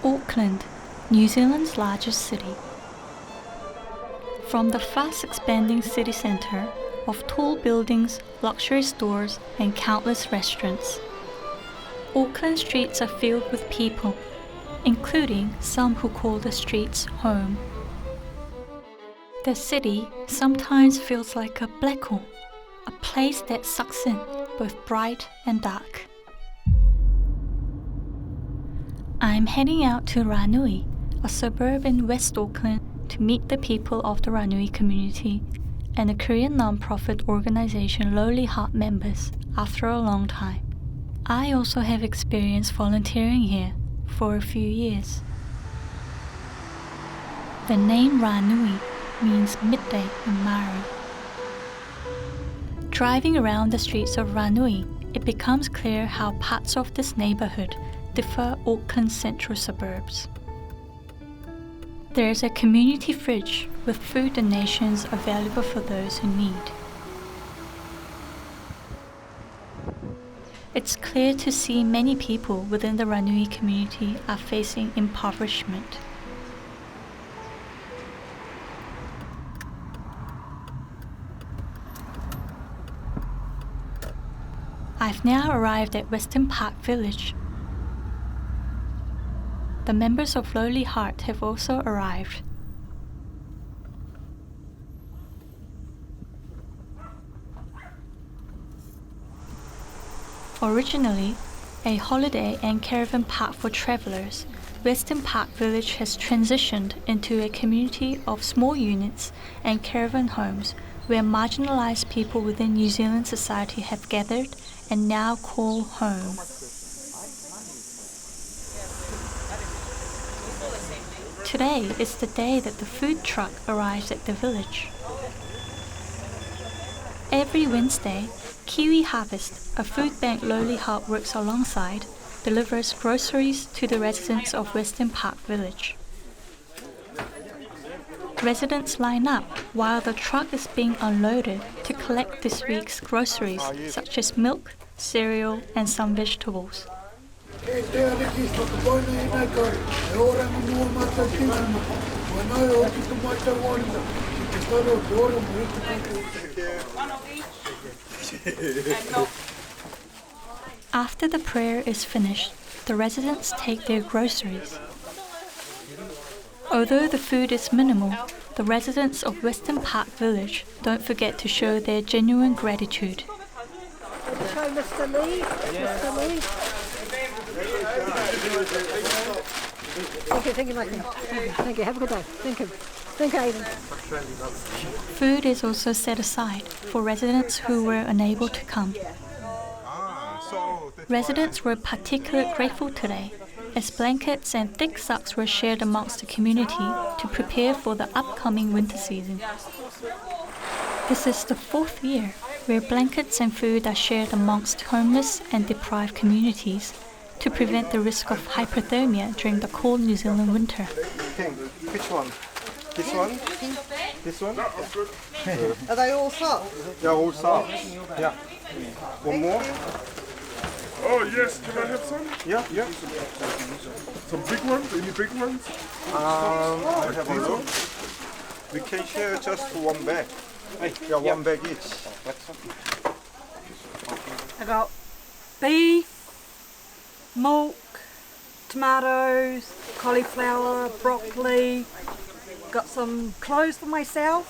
Auckland, New Zealand's largest city. From the fast expanding city centre of tall buildings, luxury stores and countless restaurants, Auckland streets are filled with people, including some who call the streets home. The city sometimes feels like a black hole, a place that sucks in both bright and dark. I'm heading out to Rānui, a suburb in West Auckland, to meet the people of the Rānui community and the Korean non-profit organization Lowly Heart members after a long time. I also have experience volunteering here for a few years. The name Rānui means midday in Maori. Driving around the streets of Rānui, it becomes clear how parts of this neighborhood differ Auckland's central suburbs. There is a community fridge with food donations available for those who need. It's clear to see many people within the Rānui community are facing impoverishment. I've now arrived at Western Park Village. The members of Lowly Heart have also arrived. Originally a holiday and caravan park for travellers, Western Park Village has transitioned into a community of small units and caravan homes where marginalised people within New Zealand society have gathered and now call home. Today is the day that the food truck arrives at the village. Every Wednesday, Kiwi Harvest, a food bank Lowly Heart works alongside, delivers groceries to the residents of Western Park Village. Residents line up while the truck is being unloaded to collect this week's groceries, such as milk, cereal, and some vegetables. After the prayer is finished, the residents take their groceries. Although the food is minimal, the residents of Western Park Village don't forget to show their genuine gratitude. Show Mr. Lee. Mr. Lee. Thank you, Michael. Thank you. Have a good day. Thank you. Thank you, Aidan. Food is also set aside for residents who were unable to come. Residents were particularly grateful today, as blankets and thick socks were shared amongst the community to prepare for the upcoming winter season. This is the fourth year where blankets and food are shared amongst homeless and deprived communities to prevent the risk of hypothermia during the cold New Zealand winter. Which one? This one? This one? Are they all socks? Yeah, all soft. Yeah. One more? Oh yes, can I have some? Yeah, yeah. Some big ones? Any big ones? I have a look. We can share just one bag. Yeah, one bag each. I got beef, milk, tomatoes, cauliflower, broccoli. Got some clothes for myself.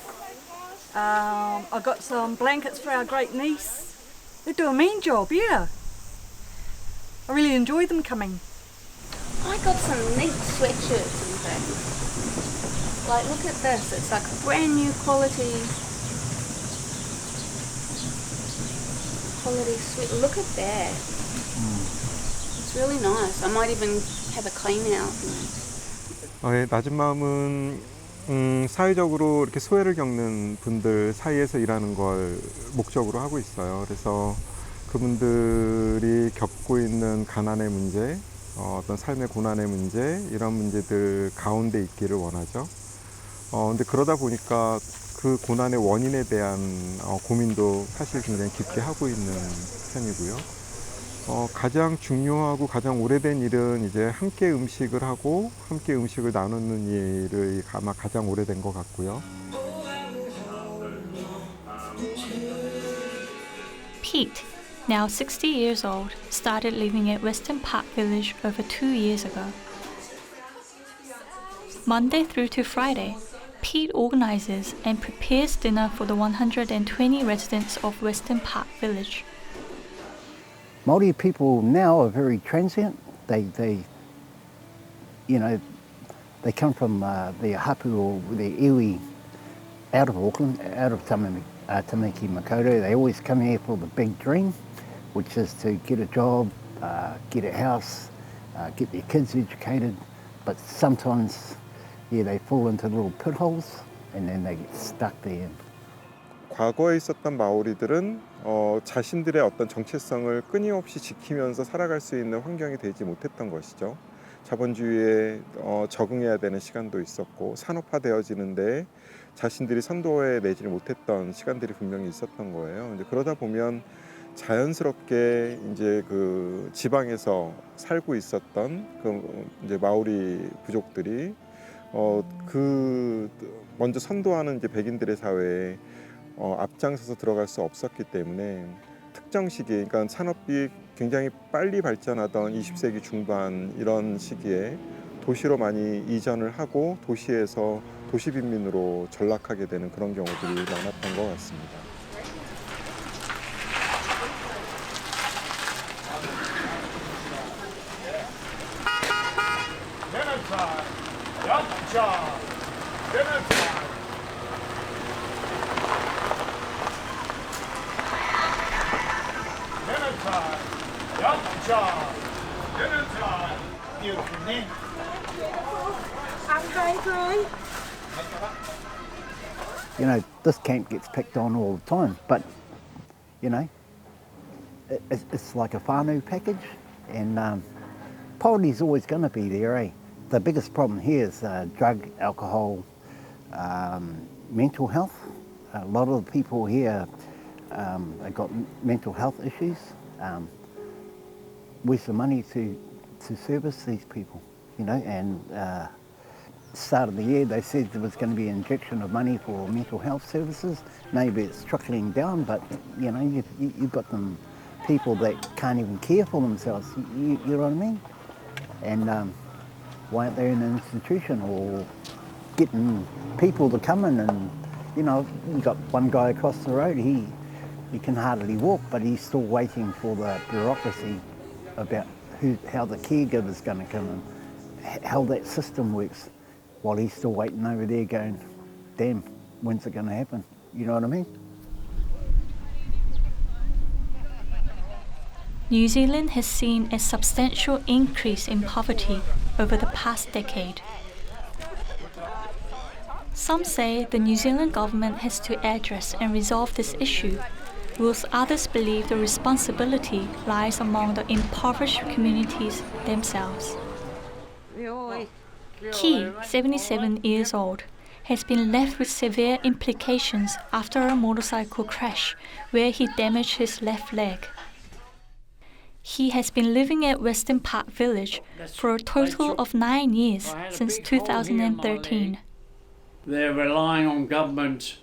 I got some blankets for our great niece. They do a mean job, yeah. I really enjoy them coming. I got some neat sweatshirts and things. Like, look at this. It's like a brand new quality sweat. Look at that. It's really nice. I might even have a clean out. 낮은 마음은 사회적으로 이렇게 소외를 겪는 분들 사이에서 일하는 걸 목적으로 하고 있어요. 그래서 그분들이 겪고 있는 가난의 문제, 어떤 삶의 고난의 문제, 이런 문제들 가운데 있기를 원하죠. 근데 그러다 보니까 그 고난의 원인에 대한 고민도 사실 굉장히 깊게 하고 있는 편이고요. 가장 중요하고 가장 오래된 일은 이제 함께 음식을 하고 함께 음식을 나누는 일이 아마 가장 오래된 것 같고요. Pete, now 60 years old, started living at Western Park Village over 2 years ago. Monday through to Friday, Pete organizes and prepares dinner for the 120 residents of Western Park Village. Māori people now are very transient. They come from their hapu or their iwi out of Auckland, out of Tamaki Makaurau. They always come here for the big dream, which is to get a job, get a house, get their kids educated. But sometimes, they fall into little pit holes and then they get stuck there. 과거에 있었던 마오리들은 자신들의 어떤 정체성을 끊임없이 지키면서 살아갈 수 있는 환경이 되지 못했던 것이죠. 자본주의에 적응해야 되는 시간도 있었고 산업화되어지는데 자신들이 선도해 내지 못했던 시간들이 분명히 있었던 거예요. 이제 그러다 보면 자연스럽게 이제 그 지방에서 살고 있었던 그 이제 마오리 부족들이 그 먼저 선도하는 이제 백인들의 사회에 앞장서서 들어갈 수 없었기 때문에 특정 시기에, 그러니까 산업이 굉장히 빨리 발전하던 20세기 중반 이런 시기에 도시로 많이 이전을 하고 도시에서 도시 빈민으로 전락하게 되는 그런 경우들이 많았던 것 같습니다. This camp gets picked on all the time, but, it's like a whānau package, and poverty's always going to be there, eh? The biggest problem here is drug, alcohol, mental health. A lot of the people here have got mental health issues. Where's the money to service these people, and start of the year they said there was going to be an injection of money for mental health services. Maybe it's trickling down, but you've got them people that can't even care for themselves. You know what I mean? And why aren't they in an institution or getting people to come in? And you've got one guy across the road. He can hardly walk, but he's still waiting for the bureaucracy about how the caregiver's going to come in, how that system works. While he's still waiting over there going, damn, when's it going to happen? You know what I mean? New Zealand has seen a substantial increase in poverty over the past decade. Some say the New Zealand government has to address and resolve this issue, whilst others believe the responsibility lies among the impoverished communities themselves. Ki, 77 years old, has been left with severe implications after a motorcycle crash where he damaged his left leg. He has been living at Western Park Village for a total of 9 years since 2013. They're relying on government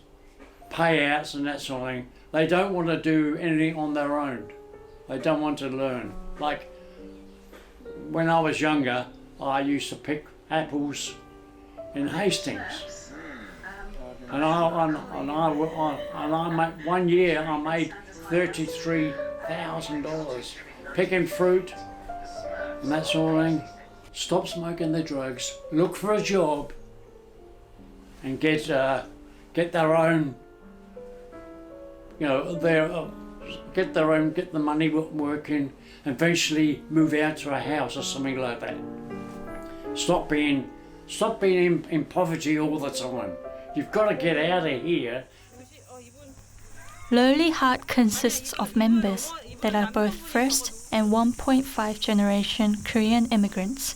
payouts and that sort of thing. They don't want to do anything on their own. They don't want to learn. Like when I was younger, I used to pick apples in Hastings, and one year I made $33,000 picking fruit and that sort of thing. Stop smoking the drugs, look for a job, and get their own. Get the money working, eventually move out to a house or something like that. Stop being in poverty all the time. You've got to get out of here. Lowly Heart consists of members that are both first and 1.5 generation Korean immigrants.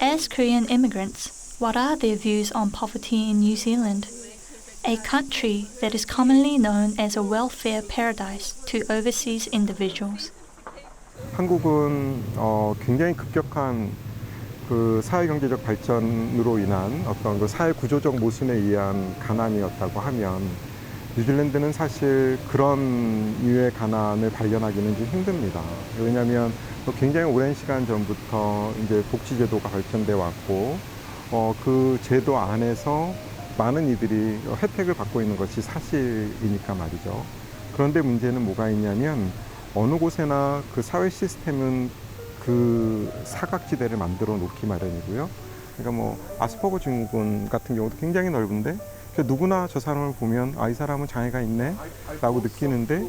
As Korean immigrants, what are their views on poverty in New Zealand? a country that is commonly known as a welfare paradise to overseas individuals. 한국은 굉장히 급격한 그 사회경제적 발전으로 인한 어떤 그 사회 구조적 모순에 의한 가난이었다고 하면 뉴질랜드는 사실 그런 류의 가난을 발견하기는 좀 힘듭니다. 왜냐하면 굉장히 오랜 시간 전부터 이제 복지제도가 발전돼 왔고 그 제도 안에서 많은 이들이 혜택을 받고 있는 것이 사실이니까 말이죠. 그런데 문제는 뭐가 있냐면 어느 곳에나 그 사회 시스템은 그 사각지대를 만들어 놓기 마련이고요. 그러니까 뭐 아스퍼거 증후군 같은 경우도 굉장히 넓은데 누구나 저 사람을 보면 이 사람은 장애가 있네 라고 느끼는데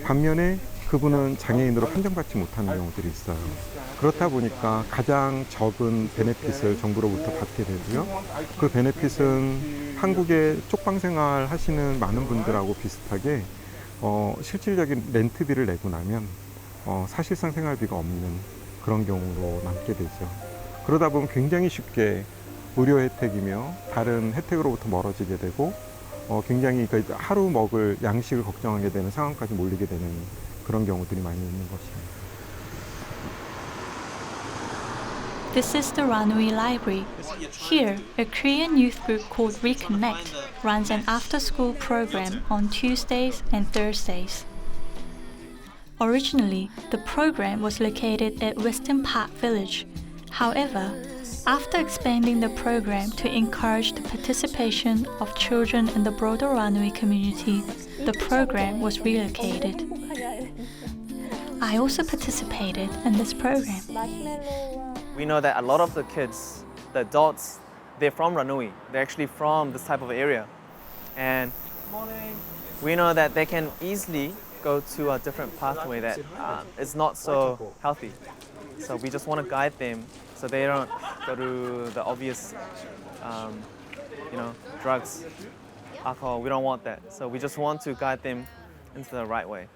반면에 그분은 장애인으로 판정받지 못하는 경우들이 있어요. 그렇다 보니까 가장 적은 베네핏을 정부로부터 받게 되고요. 그 베네핏은 한국의 쪽방 생활 하시는 많은 분들하고 비슷하게 실질적인 렌트비를 내고 나면 사실상 생활비가 없는 그런 경우로 남게 되죠. 그러다 보면 굉장히 쉽게 의료 혜택이며 다른 혜택으로부터 멀어지게 되고 굉장히 하루 먹을 양식을 걱정하게 되는 상황까지 몰리게 되는 그런 경우들이 많이 있는 것입니다. This is the Rānui library. Here, a Korean youth group called Reconnect runs an after-school program on Tuesdays and Thursdays. Originally, the program was located at Western Park Village. However, after expanding the program to encourage the participation of children in the broader Rānui community, the program was relocated. I also participated in this program. We know that a lot of the kids, the adults, they're from Rānui. They're actually from this type of area. And we know that they can easily go to a different pathway that is not so healthy. So we just want to guide them so they don't go to the obvious, drugs, alcohol. We don't want that. So we just want to guide them into the right way.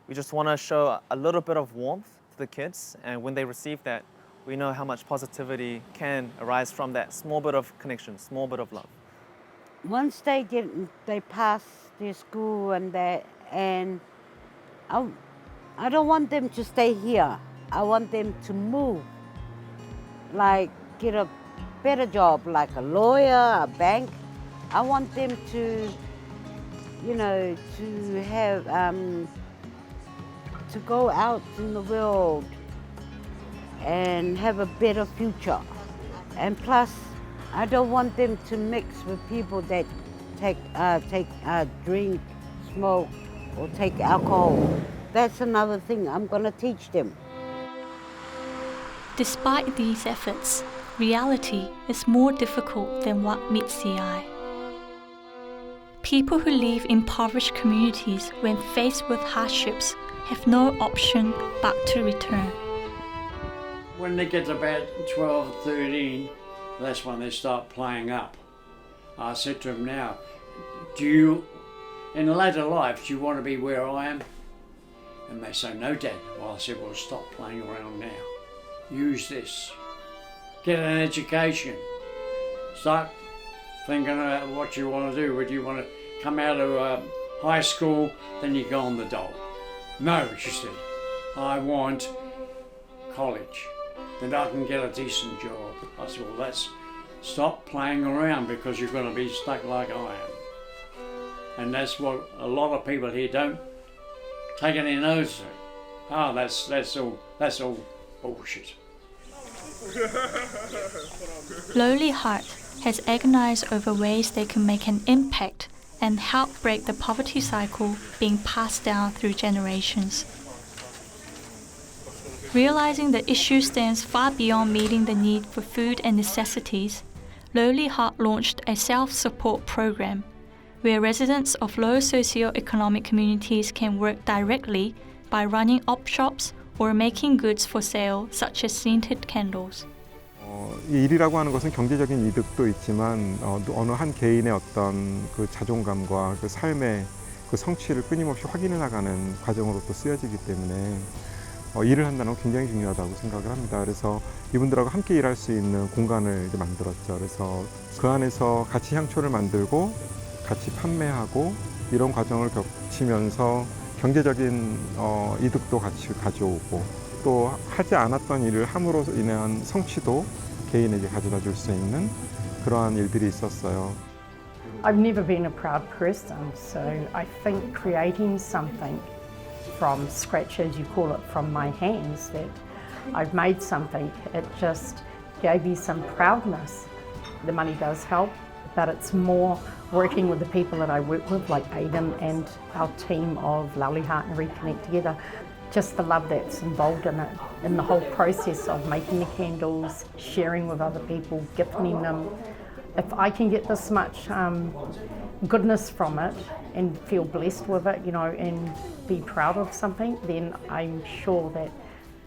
We just want to show a little bit of warmth to the kids, and when they receive that, we know how much positivity can arise from that small bit of connection, small bit of love. Once they pass their school and I don't want them to stay here. I want them to move, like get a better job, like a lawyer, a bank. I want them to, to have, to go out in the world and have a better future. And plus, I don't want them to mix with people that drink, smoke, or take alcohol. That's another thing I'm going to teach them. Despite these efforts, reality is more difficult than what meets the eye. People who live in impoverished communities when faced with hardships have no option but to return. When they get about 12, 13, that's when they start playing up. I said to them now, in later life, do you want to be where I am? And they say, no, Dad. Well, I said, well, stop playing around now. Use this. Get an education. Start thinking about what you want to do. Would you want to come out of high school, then you go on the dole? No, she said. I want college. Then I can get a decent job. I said, well, stop playing around because you're going to be stuck like I am. And that's what a lot of people here don't take any notice of. Oh, that's all bullshit. Lowly Heart has agonized over ways they can make an impact and help break the poverty cycle being passed down through generations. Realizing the issue stands far beyond meeting the need for food and necessities, Lowly Heart launched a self-support program where residents of low socio-economic communities can work directly by running op shops or making goods for sale, such as scented candles. 이 일이라고 하는 것은 경제적인 이득도 있지만 어느 한 개인의 어떤 그 자존감과 그 삶의 그 성취를 끊임없이 확인해 나가는 과정으로 또 쓰여지기 때문에 일을 한다는 건 굉장히 중요하다고 생각을 합니다. 그래서 이분들하고 함께 일할 수 있는 공간을 이제 만들었죠. 그래서 그 안에서 같이 향초를 만들고 같이 판매하고 이런 과정을 거치면서 경제적인 이득도 같이 가져오고 또 하지 않았던 일을 함으로 인한 성취도 개인에게 가져다 줄 수 있는 그러한 일들이 있었어요. I've never been a proud person, so I think creating something from scratch, as you call it, from my hands, that I've made something, it just gave me some proudness. The money does help, but it's more working with the people that I work with, like Aidan and our team of Lovely Heart and Reconnect Together. Just the love that's involved in it, in the whole process of making the candles, sharing with other people, gifting them. If I can get this much goodness from it and feel blessed with it, you know, and be proud of something, then I'm sure that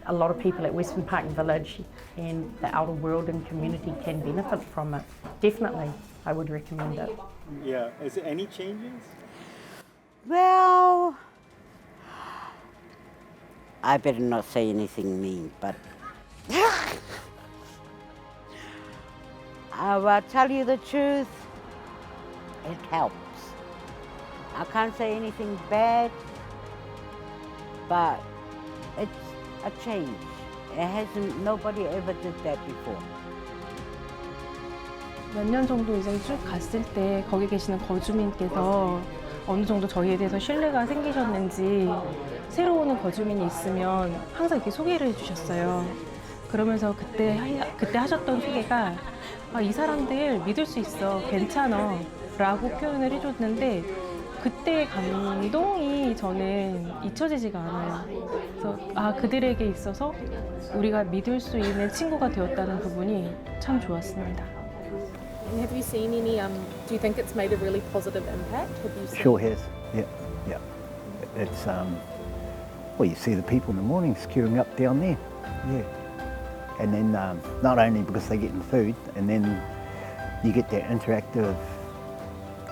a lot of people at Western Park Village and the outer world and community can benefit from it. Definitely, I would recommend it. Yeah, is there any changes? Well, I better not say anything mean, but I will tell you the truth, it helps. I can't say anything bad, but it's a change. It hasn't, nobody ever did that before. 몇 년 정도 이제 쭉 갔을 때 거기 계시는 거주민께서 어느 정도 저희에 대해서 신뢰가 생기셨는지 새로 오는 거주민이 있으면 항상 이렇게 소개를 해주셨어요. 그러면서 그때 하셨던 소개가 이 사람들 믿을 수 있어, 괜찮아 라고 표현을 해줬는데 그때의 감동이 저는 잊혀지지가 않아요. 그래서 그들에게 있어서 우리가 믿을 수 있는 친구가 되었다는 부분이 참 좋았습니다. And have you seen any, do you think it's made a really positive impact? Have you seen? Sure has, yeah. It's, well, you see the people in the mornings queuing up down there, yeah. And then not only because they're getting food, and then you get that interactive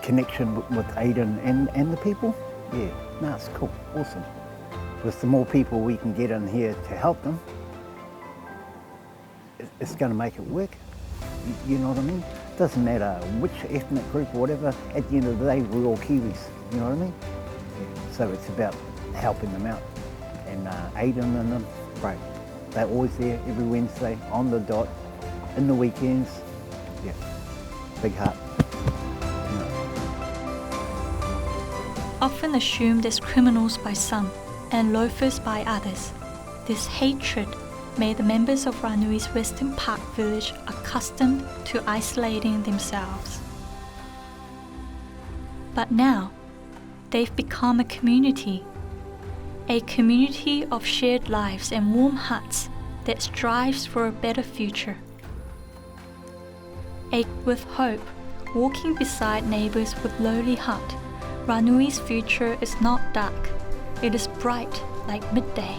connection with Aidan and the people. Yeah, no, it's cool, awesome. Because the more people we can get in here to help them, it's going to make it work. You know what I mean? Doesn't matter which ethnic group or whatever, at the end of the day, we're all Kiwis, you know what I mean? So it's about helping them out. And Aidan and them, great. They're always there every Wednesday, on the dot, in the weekends. Yeah, big heart. Often assumed as criminals by some and loafers by others, this hatred made the members of Rānui's Western Park village accustomed to isolating themselves. But now, they've become a community of shared lives and warm hearts that strives for a better future. With hope, walking beside neighbours with lowly heart, Rānui's future is not dark, it is bright like midday.